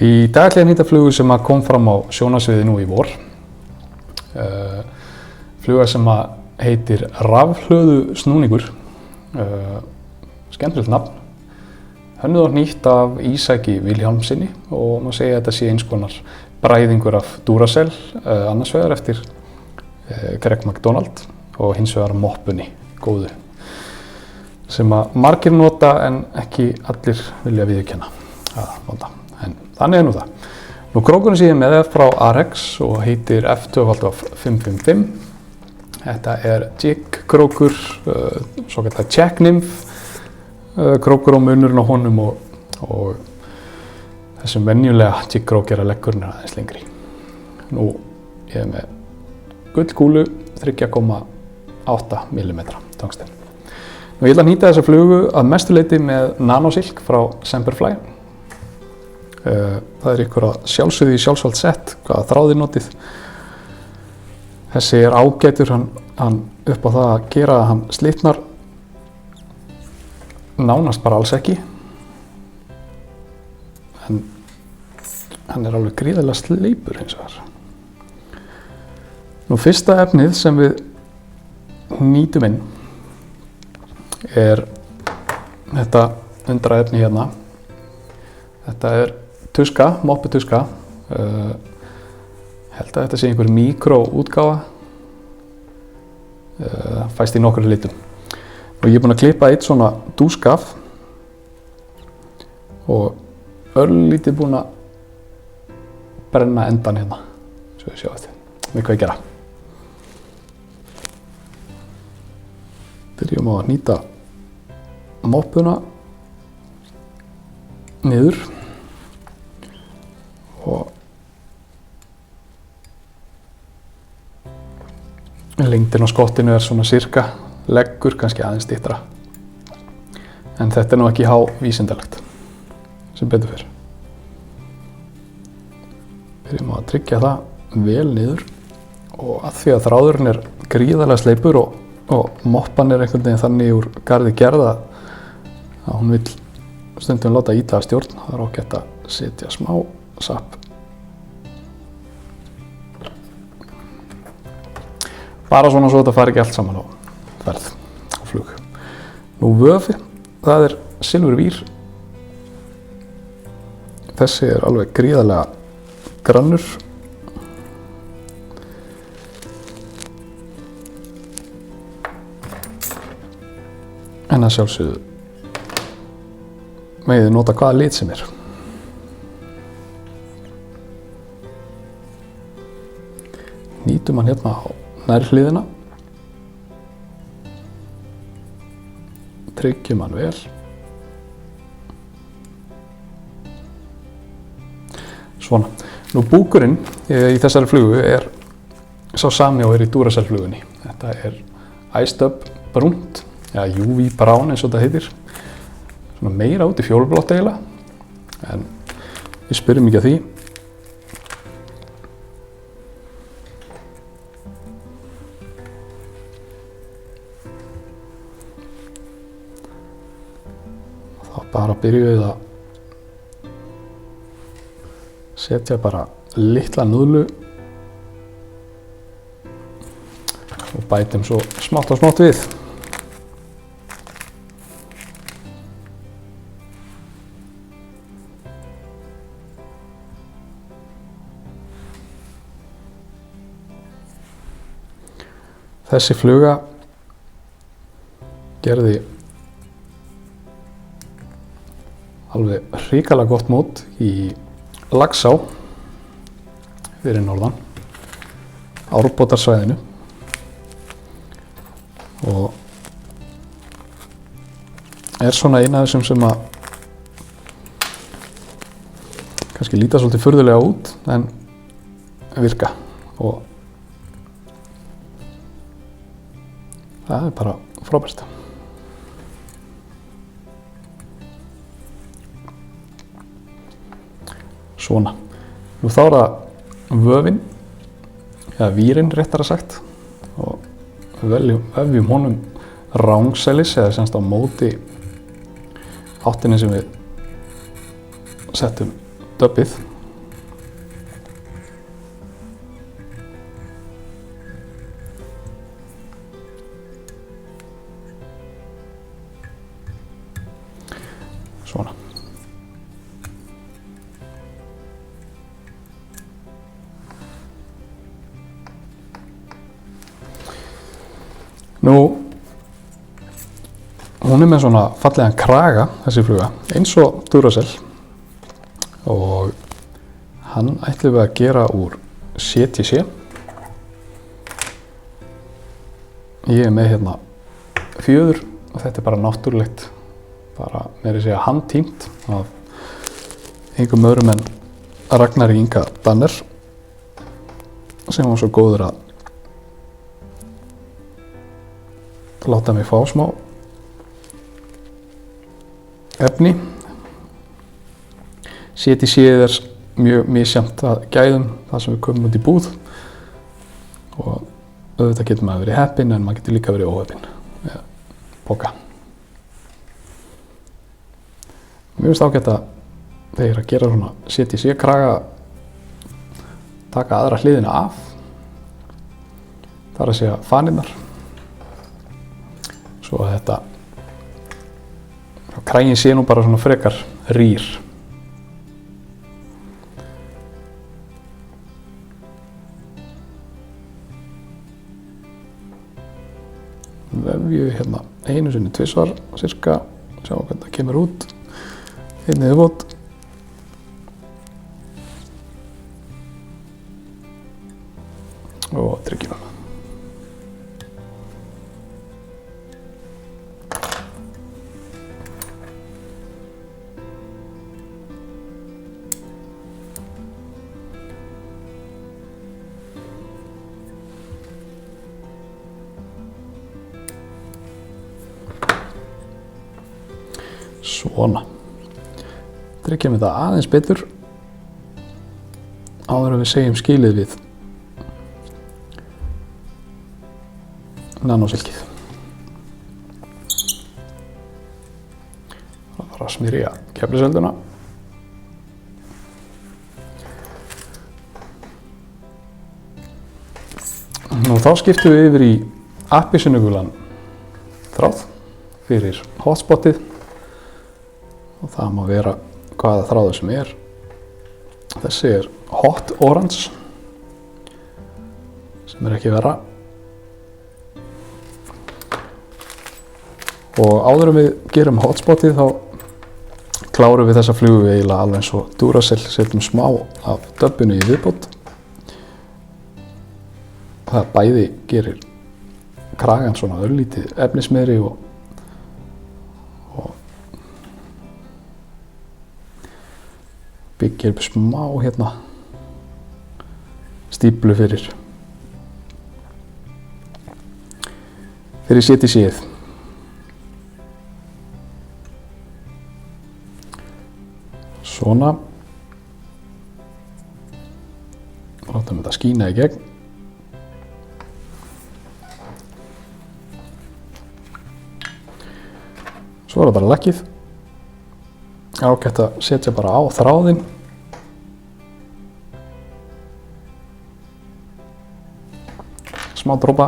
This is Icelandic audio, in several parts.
Í dag ætla ég að nýta flugu sem kom fram á sjónarsviði nú í vor. Fluga sem heitir rafhlöðusnúningur. Skemmtilegt nafn. Hönnuð og nýtt af Ísaki Vilhjálmssyni og má segja að þetta sé eins konar bræðingur af Duracell, annars vegar eftir Greg McDonald og hins vegar moppunni góðu, sem margir nota en ekki allir vilja viðurkenna að nota. En þannig nú það. Nú krókurinn sem ég með frá Arex og heitir F2.555. Þetta jig krókur, svo kallar check nymph krókur á munurinn á honum og þessum venjulega jig krók að leggurinn aðeins lengri. Nú ég með gullkúlu 3,8 mm tungsten. Nú ég ætla að nýta þessa flugu að mestu leyti með nanosilk frá Semperfli. Það ykkur að sjálfsögðu í sjálfsvald sett hvaða þráð notið. Þessi ágætur, hann upp á það að gera að hann slitnar nánast bara alls ekki, en hann alveg gríðarlega sleipur hins vegar. Nú fyrsta efnið sem við nýtum inn þetta undra efni hérna. Þetta tuska, mopputuska. Held að þetta sé einhver míkróútgáfa. Fæst í nokkrum litum. Og ég búinn að klippa eitt svona dúskaf og örlítið búinn að brenna endan hérna. Svo við sjáum þetta. Við hvað ég gera. Byrjum á að nýta moppuna niður og lengdin á skottinu svona sirka leggur, kannski aðeins styttra, en þetta nú ekki vísindalegt sem betur fer. Byrjum að tryggja það vel niður og að því að þráðurinn gríðarlega sleipur og moppan einhvern veginn þannig úr garði gerða að hún vill stundum láta ýta að stjórn. Það ágætt að setja smá sapp. Bara svona svo þetta fari ekki allt saman á ferð og flug. Nú vöfi, það silfurvír. Þessi alveg gríðarlega grannur. En að sjálfsögðu megið þið nota hvaða lit sem Nýtum hann hérna á nærhliðina. Tryggjum hann vel. Svona. Nú búkurinn í þessari flugu sá sami og í Duracell flugunni. Þetta Iced Up brúnt, eða UV brán eins og þetta heitir. Svona meira út í fjólublátt eiginlega, en við spyrjum ekki að því. Þá bara byrjum við að setja bara litla núðlu og bætum svo smátt og smátt við. Þessi fluga gerði alveg hrikalega gott mót í Laxá fyrir norðan, Árbótarsvæðinu, og svona eina af þessum sem kannski líta svolítið furðulega út en virka, og það bara frábært. Svona. Nú þá það vöfin, eða vírinn réttara sagt, og vefjum honum rangsælis, eða semst á móti áttinni sem við settum döbbið svona. Nú, hún með svona fallegan kraga, þessi fluga, eins og Duracell, og hann ætlum við að gera úr CTC. Ég með hérna fjöður og þetta bara náttúrulegt, bara meira að segja handtímt af einhverjum öðrum en Ragnari Inga Danner sem var svo góður að láta mig fá smá efni. CTC mjög misjafnt að gæðum það sem við komum út í búð og auðvitað getur maður verið heppinn en maður getur líka verið óheppinn með poka. Mér finnst ágætt að þeir að gera svona CTC kraga taka aðra hliðina af, þar að segja fanirnar, svo að þetta kraginn sé nú bara svona frekar rýr. Vefju hérna einu sinni tvisvar cirka, sjá hvernig það kemur út, einn viðbót. Og tryggjum. Svona. Tryggjum þetta aðeins betur áður en við segjum skilið við nanosilkið. Það þarf að smyrja keflisölduna. Nú þá skiptum við yfir í appelsínugulan þráð fyrir hotspotið. Og það má vera hvaða þráður sem er. Þessi er Hot Orange, sem ekki verra. Og áður en við gerum hotspotið þá klárum við þessa flugu eiginlega alveg eins og Duracell, setjum smá af döbbinu í viðbót. Það bæði gerir kragan svona örlítið efnismeiri og byggja upp smá hérna stíplu fyrir CTC-ið. Svona. Látum þetta skína í gegn. Svo er það bara lakkið. Ágætt að setja bara á þráðinn. Smá dropa.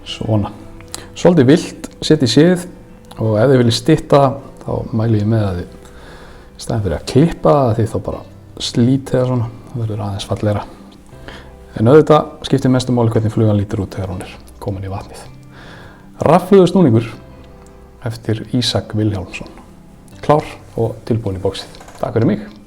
Svona. Svolítið villt setja í séð og ef þið viljið stytta þá mæli ég með að þið í staðinn fyrir að klippa það þið þá bara slítið eða svona, það verður aðeins fallegra. En auðvitað skiptir mestu máli hvernig flugan lítur út þegar hún er komin í vatnið. Rafhlöðu snúningur eftir Ísak Vilhjálmsson. Klár og tilbúin í bóksið. Takk fyrir mig.